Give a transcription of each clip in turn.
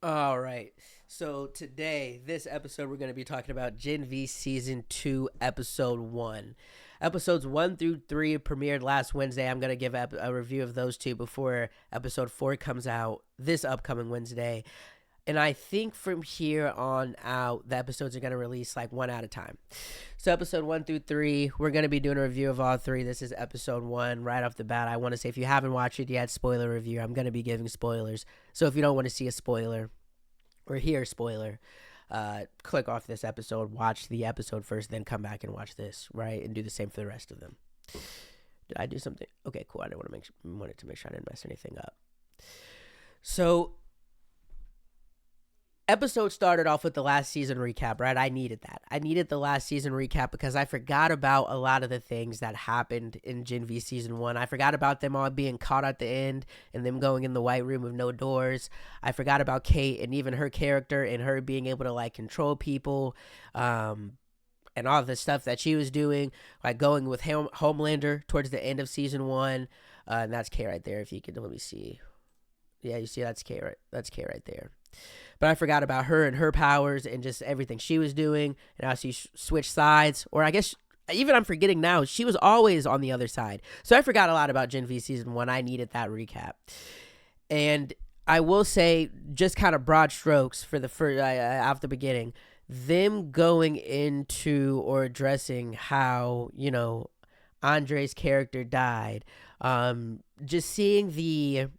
All right. So today, this episode, we're going to be talking about Gen V Season 2, Episode 1. Episodes 1 through 3 premiered last Wednesday. I'm going to give a review of those two before Episode 4 comes out this upcoming Wednesday. And I think from here on out, the episodes are going to release like one at a time. So episode 1 through 3, we're going to be doing a review of all three. This is episode 1 right off the bat. I want to say if you haven't watched it yet, spoiler review. I'm going to be giving spoilers. So if you don't want to see a spoiler or hear a spoiler, click off this episode, watch the episode first, then come back and watch this, right? And do the same for the rest of them. Did I do something? Okay, cool. I wanted to make sure I didn't mess anything up. So episode started off with the last season recap, right? I needed that. I needed the last season recap because I forgot about a lot of the things that happened in Gen V Season 1. I forgot about them all being caught at the end and them going in the white room with no doors. I forgot about Kate and even her character and her being able to, like, control people, and all the stuff that she was doing, like going with Homelander towards the end of Season 1. And that's Kate right there, if you could, let me see. Yeah, you see that's Kate right there. But I forgot about her and her powers and just everything she was doing, and how she switched sides. Or I guess even I'm forgetting now, she was always on the other side. So I forgot a lot about Gen V Season 1. I needed that recap. And I will say, just kind of broad strokes for the first, after the beginning, them going into or addressing how, Andre's character died. Just seeing the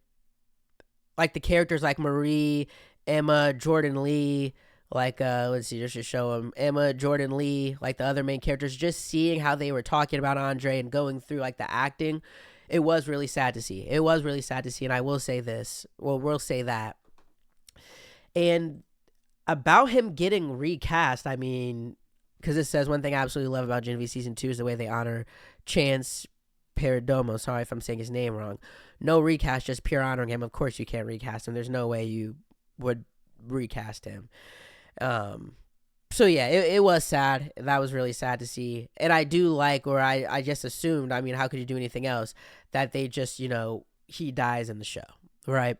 characters like Marie, Emma, Jordan Lee, let's see, just to show them, Emma, Jordan Lee, like the other main characters, just seeing how they were talking about Andre and going through like the acting, it was really sad to see. And I will say this, we'll say that. And about him getting recast, I mean, because it says one thing I absolutely love about Gen V Season 2 is the way they honor Chance Peridomo. Sorry if I'm saying his name wrong. No recast, just pure honoring him. Of course you can't recast him. There's no way you would recast him. So yeah, it was sad. That was really sad to see. And I do like, or I just assumed, I mean, how could you do anything else, that they just, he dies in the show, right?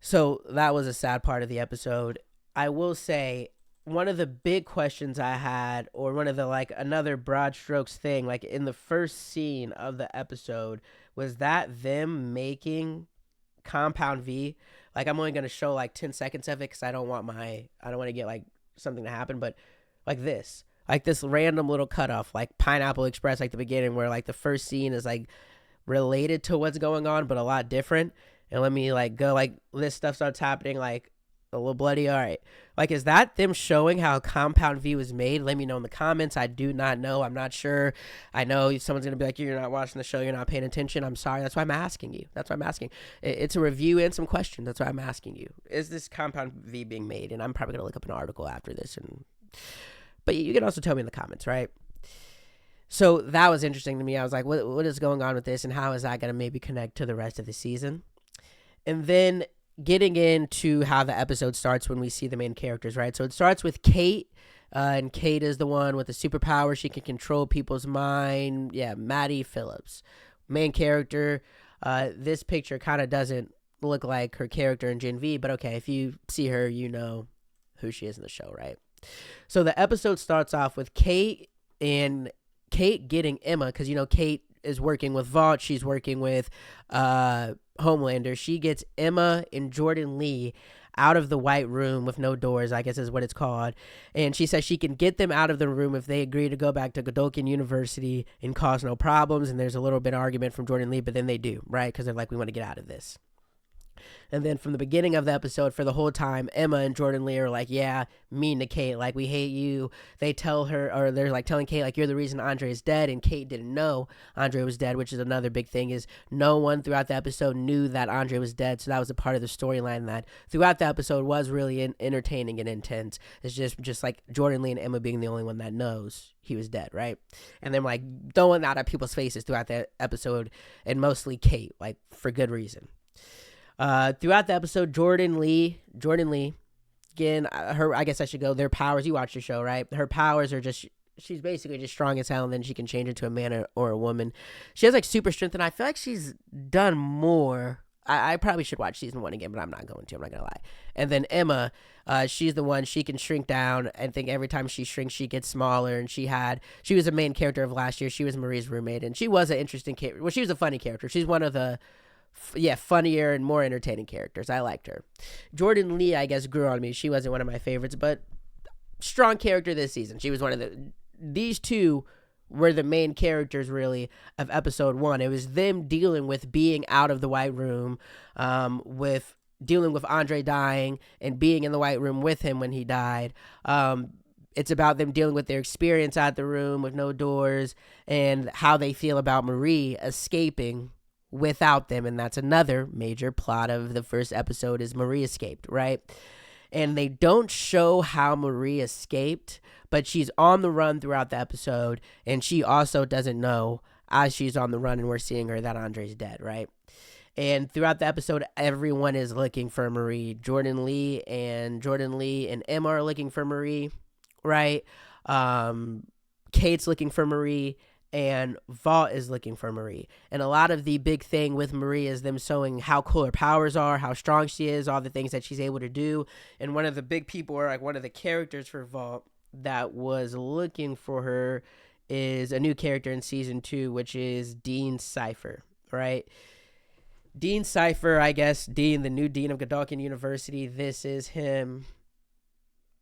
So that was a sad part of the episode. I will say, one of the big questions I had, or one of the, another broad strokes thing, in the first scene of the episode, was that them making Compound V. I'm only going to show 10 seconds of it because I don't want to get something to happen, but this random little cutoff, Pineapple Express, the beginning where the first scene is related to what's going on, but a lot different. And let me go, this stuff starts happening, a little bloody. All right. Is that them showing how Compound V was made? Let me know in the comments. I do not know. I'm not sure. I know someone's going to be like, you're not watching the show. You're not paying attention. I'm sorry. That's why I'm asking you. It's a review and some questions. That's why I'm asking you. Is this Compound V being made? And I'm probably going to look up an article after this. But you can also tell me in the comments, right? So that was interesting to me. I was like, what is going on with this? And how is that going to maybe connect to the rest of the season? And then getting into how the episode starts when we see the main characters, right? So it starts with Kate, and Kate is the one with the superpower. She can control people's mind. Yeah, Maddie Phillips, main character. This picture kind of doesn't look like her character in Gen V, but okay, if you see her, you know who she is in the show, right? So the episode starts off with Kate getting Emma, because, Kate is working with Vought. She's working with Homelander. She gets Emma and Jordan Lee out of the white room with no doors, I guess is what it's called. And she says she can get them out of the room if they agree to go back to Godolkin University and cause no problems. And there's a little bit of argument from Jordan Lee, but then they do, right? Because they're like, we want to get out of this. And then from the beginning of the episode, for the whole time, Emma and Jordan Lee are like, yeah, mean to Kate. We hate you. They tell her, or they're telling Kate, you're the reason Andre is dead. And Kate didn't know Andre was dead, which is another big thing, is no one throughout the episode knew that Andre was dead. So that was a part of the storyline that throughout the episode was really entertaining and intense. It's just Jordan Lee and Emma being the only one that knows he was dead, right? And then throwing that at people's faces throughout the episode, and mostly Kate, for good reason. Throughout the episode, Jordan Lee, again, I guess I should go, their powers, you watch the show, right? Her powers are just, she's basically just strong as hell, and then she can change into a man or a woman. She has super strength, and I feel like she's done more I probably should watch season 1 again, but I'm not going to. I'm not going to lie. And then Emma, she's the one, she can shrink down. I think every time she shrinks, she gets smaller. And she was a main character of last year. She was Marie's roommate. And she was an interesting character. Well, she was a funny character. She's one of the, funnier and more entertaining characters. I liked her. Jordan Lee, I guess, grew on me. She wasn't one of my favorites, but strong character this season. She was one of these two were the main characters really of episode 1. It was them dealing with being out of the White Room, with dealing with Andre dying and being in the White Room with him when he died. It's about them dealing with their experience out the room with no doors and how they feel about Marie escaping without them. And that's another major plot of the first episode is Marie escaped, right? And they don't show how Marie escaped, but she's on the run throughout the episode, and she also doesn't know as she's on the run and we're seeing her that Andre's dead, right? And throughout the episode, everyone is looking for Marie. Jordan Lee and Emma are looking for Marie, right? Kate's looking for Marie, and Vought is looking for Marie. And a lot of the big thing with Marie is them showing how cool her powers are, how strong she is, all the things that she's able to do. And one of the big people, or like one of the characters for Vought that was looking for her, is a new character in season 2, which is Dean Cypher, right? Dean Cypher, I guess, the new dean of Godolkin University. This is him,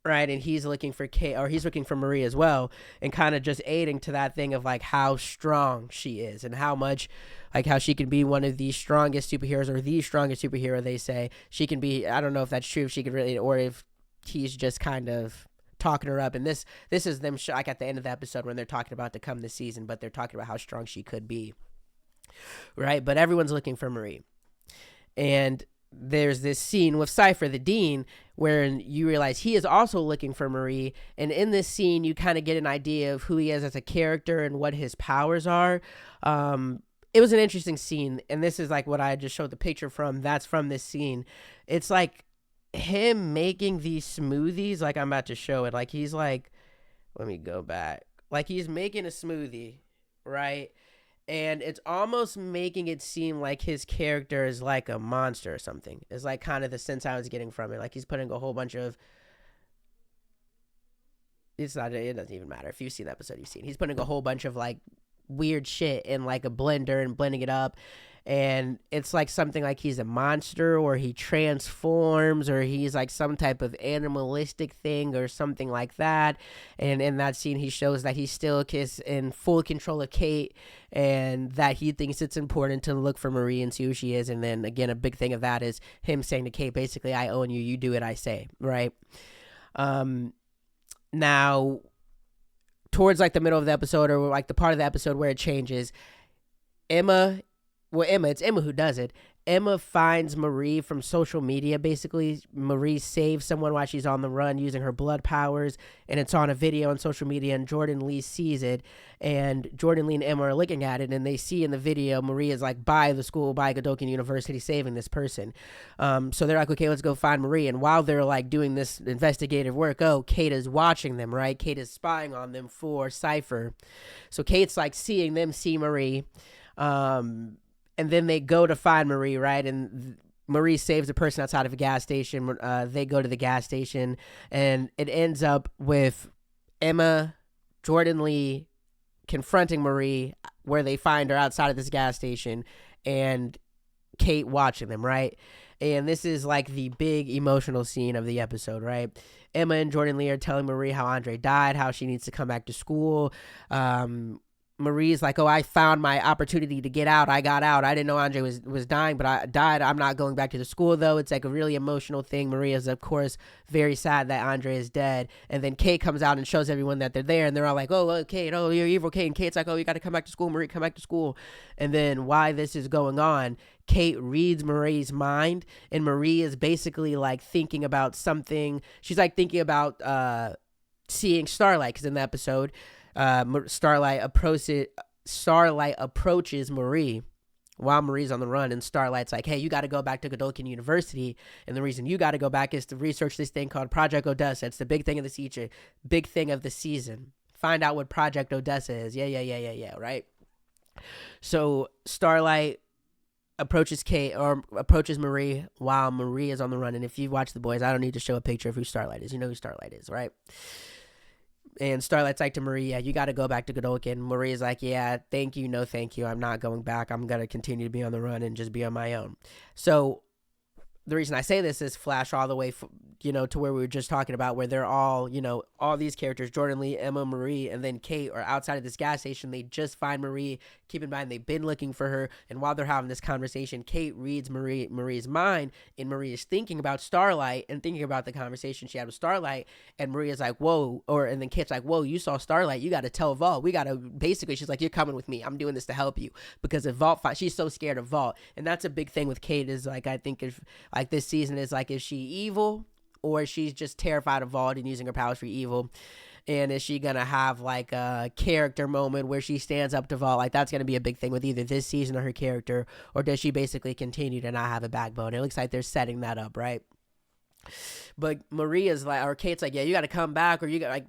right? And he's looking for Kate, or he's looking for Marie as well, and kind of just aiding to that thing of like how strong she is and how much, like how she can be one of the strongest superheroes, or the strongest superhero, they say. She can be, I don't know if that's true, if she could really, or if he's just kind of talking her up. And this is them like at the end of the episode when they're talking about to come this season, but they're talking about how strong she could be, right? But everyone's looking for Marie. And there's this scene with Cypher, the dean, where you realize he is also looking for Marie. And in this scene, you kind of get an idea of who he is as a character and what his powers are. It was an interesting scene. And this is like what I just showed the picture from. That's from this scene. It's like him making these smoothies. Like I'm about to show it. Like he's like, let me go back. Like he's making a smoothie, right? And it's almost making it seem like his character is like a monster or something. It's like kind of the sense I was getting from it. Like he's putting a whole bunch of, it doesn't even matter. If you've seen the episode, you've seen. He's putting a whole bunch of like weird shit in like a blender and blending it up. And it's like something like he's a monster, or he transforms, or he's like some type of animalistic thing or something like that. And in that scene, he shows that he still is in full control of Kate, and that he thinks it's important to look for Marie and see who she is. And then again, a big thing of that is him saying to Kate, basically, I own you, you do what I say, right? Now, towards like the middle of the episode, or like the part of the episode where it changes, it's Emma who does it. Emma finds Marie from social media, basically. Marie saves someone while she's on the run using her blood powers, and it's on a video on social media, and Jordan Lee sees it, and Jordan Lee and Emma are looking at it, and they see in the video Marie is like by the school, by Godolkin University, saving this person. So they're like, okay, let's go find Marie. And while they're like doing this investigative work, Kate is watching them, right? Kate is spying on them for Cypher. So Kate's like seeing them see Marie. And then they go to find Marie, right? And Marie saves a person outside of a gas station. They go to the gas station, and it ends up with Emma, Jordan Lee confronting Marie, where they find her outside of this gas station, and Kate watching them, right? And this is like the big emotional scene of the episode, right? Emma and Jordan Lee are telling Marie how Andre died, how she needs to come back to school. Marie's like, I found my opportunity to get out. I got out. I didn't know Andre was dying, but I died. I'm not going back to the school, though. It's like a really emotional thing. Maria's, of course, very sad that Andre is dead. And then Kate comes out and shows everyone that they're there, and they're all like, Kate, you're evil, Kate. And Kate's like, you got to come back to school, Marie, come back to school. And then while this is going on, Kate reads Marie's mind, and Marie is basically like thinking about something. She's like thinking about seeing Starlight, because in the episode, Starlight approaches Marie while Marie's on the run, and Starlight's like, hey, you got to go back to Godolkin University, and the reason you got to go back is to research this thing called Project Odessa. It's the big thing of the season. Find out what Project Odessa is. Yeah, right? So Starlight approaches Kate or approaches Marie while Marie is on the run. And if you've watched The Boys, I don't need to show a picture of who Starlight is. You know who Starlight is, right? And Starlight's like to Marie, yeah, you got to go back to Godolkin. Marie's like, yeah, thank you, no thank you. I'm not going back. I'm going to continue to be on the run and just be on my own. So the reason I say this is flash all the way, to where we were just talking about, where they're all, all these characters, Jordan Lee, Emma, Marie, and then Kate are outside of this gas station. They just find Marie. Keep in mind, they've been looking for her. And while they're having this conversation, Kate reads Marie's mind, and Marie is thinking about Starlight and thinking about the conversation she had with Starlight. And Marie is like, whoa, and then Kate's like, whoa, you saw Starlight. You got to tell Vault. Basically, she's like, you're coming with me. I'm doing this to help you. Because if Vault, she's so scared of Vault. And that's a big thing with Kate is like, I think if like this season is like, is she evil? Or she's just terrified of Vault and using her powers for evil? And is she going to have like a character moment where she stands up to Vault? Like that's going to be a big thing with either this season or her character. Or does she basically continue to not have a backbone? It looks like they're setting that up, right? But Maria's like, or Kate's like, yeah, you got to come back, or you got like,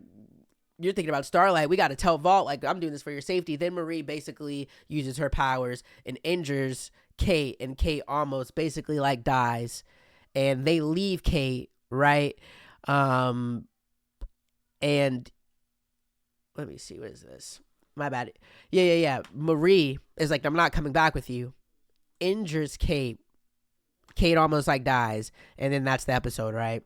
you're thinking about Starlight. We got to tell Vault, like, I'm doing this for your safety. Then Marie basically uses her powers and injures Kate, and Kate almost basically like dies. And they leave Kate, right? And let me see, what is this? My bad. Yeah. Marie is like, I'm not coming back with you. Injures Kate. Kate almost like dies. And then that's the episode, right?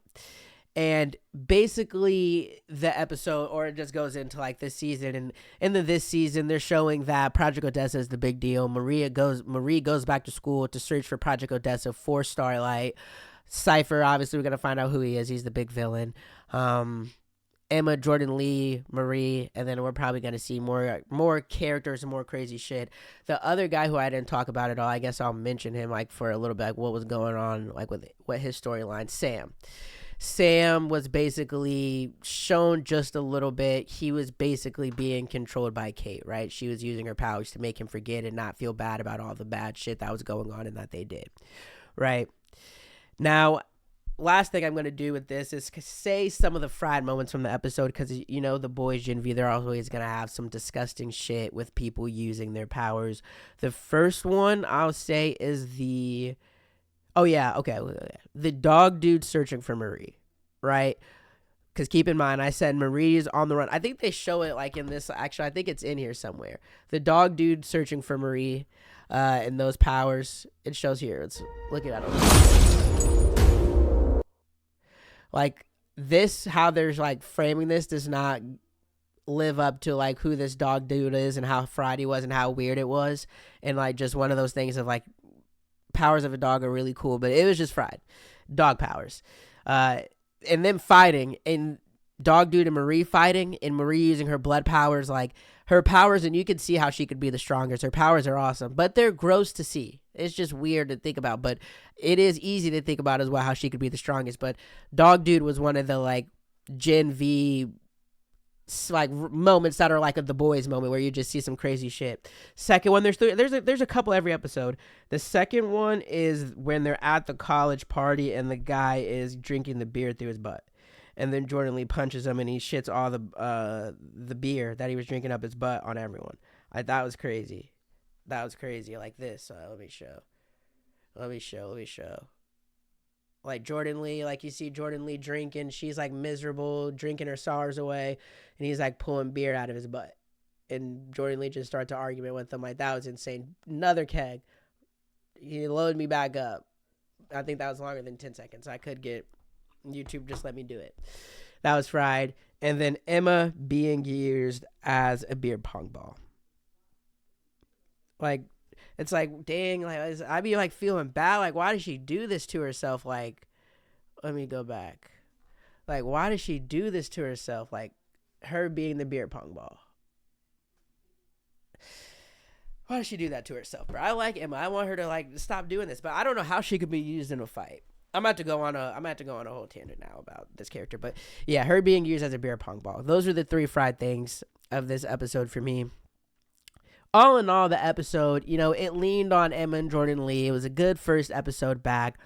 And basically the episode, or it just goes into like this season, and in this season they're showing that Project Odessa is the big deal. Marie goes back to school to search for Project Odessa for Starlight. Cypher, obviously we're going to find out who he is. He's the big villain. Emma, Jordan Lee, Marie, and then we're probably going to see more characters and more crazy shit. The other guy who I didn't talk about at all, I guess I'll mention him like for a little bit, like what was going on, like with what his storyline. Sam was basically shown just a little bit. He was basically being controlled by Kate, right? She was using her powers to make him forget and not feel bad about all the bad shit that was going on and that they did, right? Now, last thing I'm going to do with this is say some of the fried moments from the episode, because, the boys, Gen V, they're always going to have some disgusting shit with people using their powers. The first one I'll say is the dog dude searching for Marie, right? Because keep in mind, I said Marie's on the run. I think they show it like in this, actually, I think it's in here somewhere. The dog dude searching for Marie and those powers, it shows here. Let's look at it. Like this, how there's like framing this does not live up to like who this dog dude is and how fried he was and how weird it was. And like just one of those things of like powers of a dog are really cool, but it was just fried. Dog powers. And them fighting and dog dude and Marie fighting and Marie using her blood powers, like her powers, and you can see how she could be the strongest. Her powers are awesome, but they're gross to see. It's just weird to think about, but it is easy to think about as well how she could be the strongest. But dog dude was one of the like Gen V like moments that are like a The Boys moment where you just see some crazy shit. Second one, there's a couple every episode. The second one is when they're at the college party and the guy is drinking the beer through his butt, and then Jordan Lee punches him and he shits all the beer that he was drinking up his butt on everyone. That was crazy. That was crazy. Like this. Let me show. Like Jordan Lee, like you see Jordan Lee drinking. She's like miserable, drinking her sorrows away, and he's like pulling beer out of his butt. And Jordan Lee just started to argument with him. Like, that was insane. Another keg. He loaded me back up. I think that was longer than 10 seconds. I could get YouTube, just let me do it. That was fried. And then Emma being used as a beer pong ball. Like, it's like, dang, like I'd be like feeling bad. Like, why did she do this to herself? Like, let me go back. Like, why did she do this to herself? Like, her being the beer pong ball. Why does she do that to herself, bro? I like Emma. I want her to like stop doing this, but I don't know how she could be used in a fight. I'm about to go on a whole tangent now about this character, but yeah, her being used as a beer pong ball. Those are the three fried things of this episode for me. All in all, the episode, it leaned on Emma and Jordan Lee. It was a good first episode back.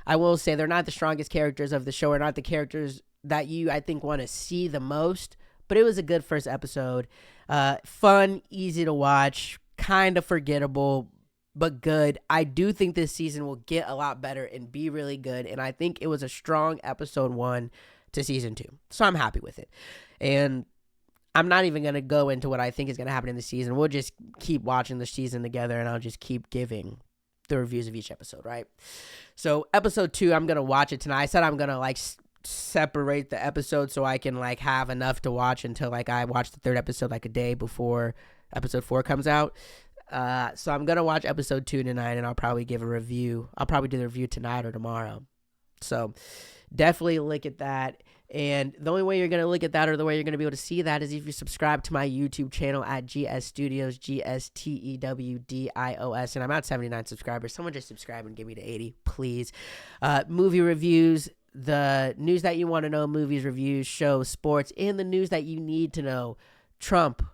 I will say they're not the strongest characters of the show, or not the characters that you, I think, want to see the most, but it was a good first episode. Fun, easy to watch, kind of forgettable, but good. I do think this season will get a lot better and be really good. And I think it was a strong episode 1 to season 2. So I'm happy with it. And I'm not even going to go into what I think is going to happen in the season. We'll just keep watching the season together, and I'll just keep giving the reviews of each episode, right? So episode 2, I'm going to watch it tonight. I said I'm going to like separate the episode so I can like have enough to watch until like I watch the 3rd episode like a day before episode 4 comes out. So I'm going to watch episode 2 tonight, and I'll probably give a review. I'll probably do the review tonight or tomorrow. So definitely look at that. And the only way you're going to look at that, or the way you're going to be able to see that, is if you subscribe to my YouTube channel at GS Studios, GSTEWDIOS. And I'm at 79 subscribers. Someone just subscribe and give me to 80, please. Movie reviews, the news that you want to know, movies, reviews, shows, sports, and the news that you need to know. Trump.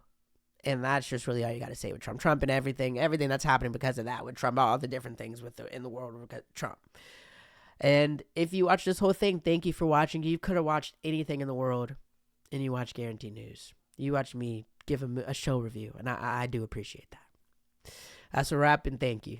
And that's just really all you got to say with Trump. Trump and everything that's happening because of that with Trump, all the different things in the world with Trump. And if you watch this whole thing, thank you for watching. You could have watched anything in the world, and you watched Guaranteed News. You watched me give a show review, and I do appreciate that. That's a wrap, and thank you.